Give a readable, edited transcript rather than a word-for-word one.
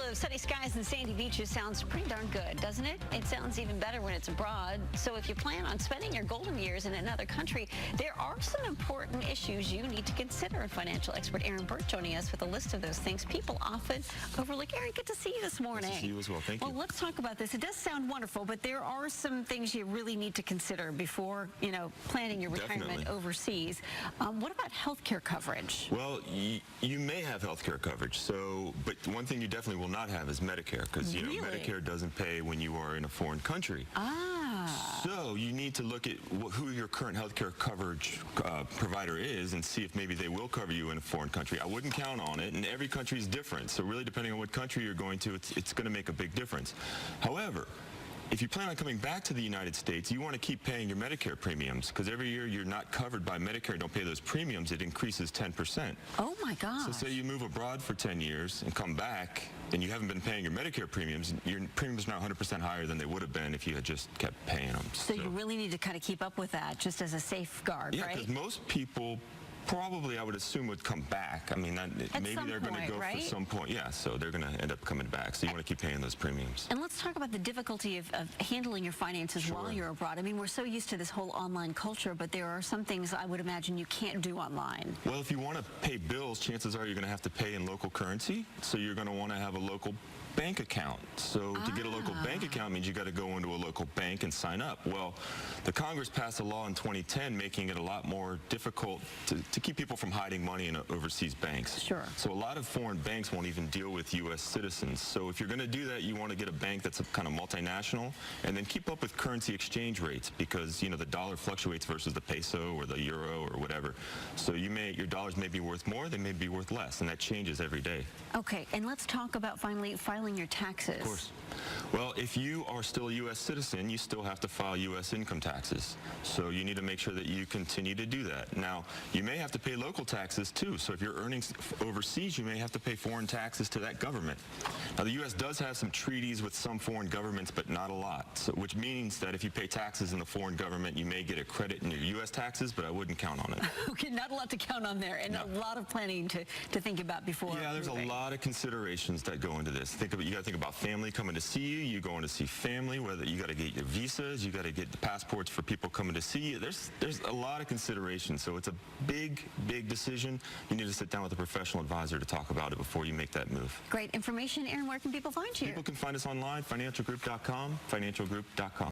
of sunny skies and sandy beaches sounds pretty darn good, doesn't it? It sounds even better when it's abroad. So if you plan on spending your golden years in another country, there are some important issues you need to consider. Financial expert Bert joining us with a list of those things people often overlook. Aaron, good to see you this morning. Good to see you as well. Thank you. Well, let's talk about this. It does sound wonderful, but there are some things you really need to consider before, planning your retirement overseas. What about health care coverage? Well, you may have health care coverage, but one thing you definitely will not have is Medicare, because Medicare doesn't pay when you are in a foreign country. So you need to look at who your current health care coverage provider is and see if maybe they will cover you in a foreign country. I wouldn't count on it, and every country is different. So really, depending on what country you're going to, it's going to make a big difference. However, if you plan on coming back to the United States, you want to keep paying your Medicare premiums, because every year you're not covered by Medicare, don't pay those premiums, it increases 10%. Oh my gosh. So say you move abroad for 10 years and come back and you haven't been paying your Medicare premiums, your premiums are now 100% higher than they would have been if you had just kept paying them. So you really need to kind of keep up with that just as a safeguard, right? Yeah, because most people probably, I would assume, would come back. I mean, maybe they're going to go for some point. Yeah, so they're going to end up coming back. So you want to keep paying those premiums. And let's talk about the difficulty of handling your finances while you're abroad. I mean, we're so used to this whole online culture, but there are some things I would imagine you can't do online. Well, if you want to pay bills, chances are you're going to have to pay in local currency. So you're going to want to have a local bank account. So to get a local bank account means you got to go into a local bank and sign up. Well, the Congress passed a law in 2010 making it a lot more difficult to keep people from hiding money in overseas banks. Sure. So a lot of foreign banks won't even deal with U.S. citizens. So if you're going to do that, you want to get a bank that's kind of multinational, and then keep up with currency exchange rates, because the dollar fluctuates versus the peso or the euro or whatever. So your dollars may be worth more, they may be worth less, and that changes every day. Okay, and let's talk about finally filing your taxes. Of course. Well, if you are still a U.S. citizen, you still have to file U.S. income taxes. So you need to make sure that you continue to do that. Now, you may have to pay local taxes too. So if you're earning overseas, you may have to pay foreign taxes to that government. Now, the U.S. does have some treaties with some foreign governments, but not a lot. So, which means that if you pay taxes in the foreign government, you may get a credit in your U.S. taxes, but I wouldn't count on it. Okay, not a lot to count on there, and a lot of planning to think about before. Yeah, there's a lot of considerations that go into this. You got to think about family coming to see you. You're going to see family. Whether you got to get your visas, you got to get the passports for people coming to see you. There's a lot of considerations. So it's a big decision. You need to sit down with a professional advisor to talk about it before you make that move. Great information. Aaron, where can people find you? People can find us online, financialgroup.com, financialgroup.com.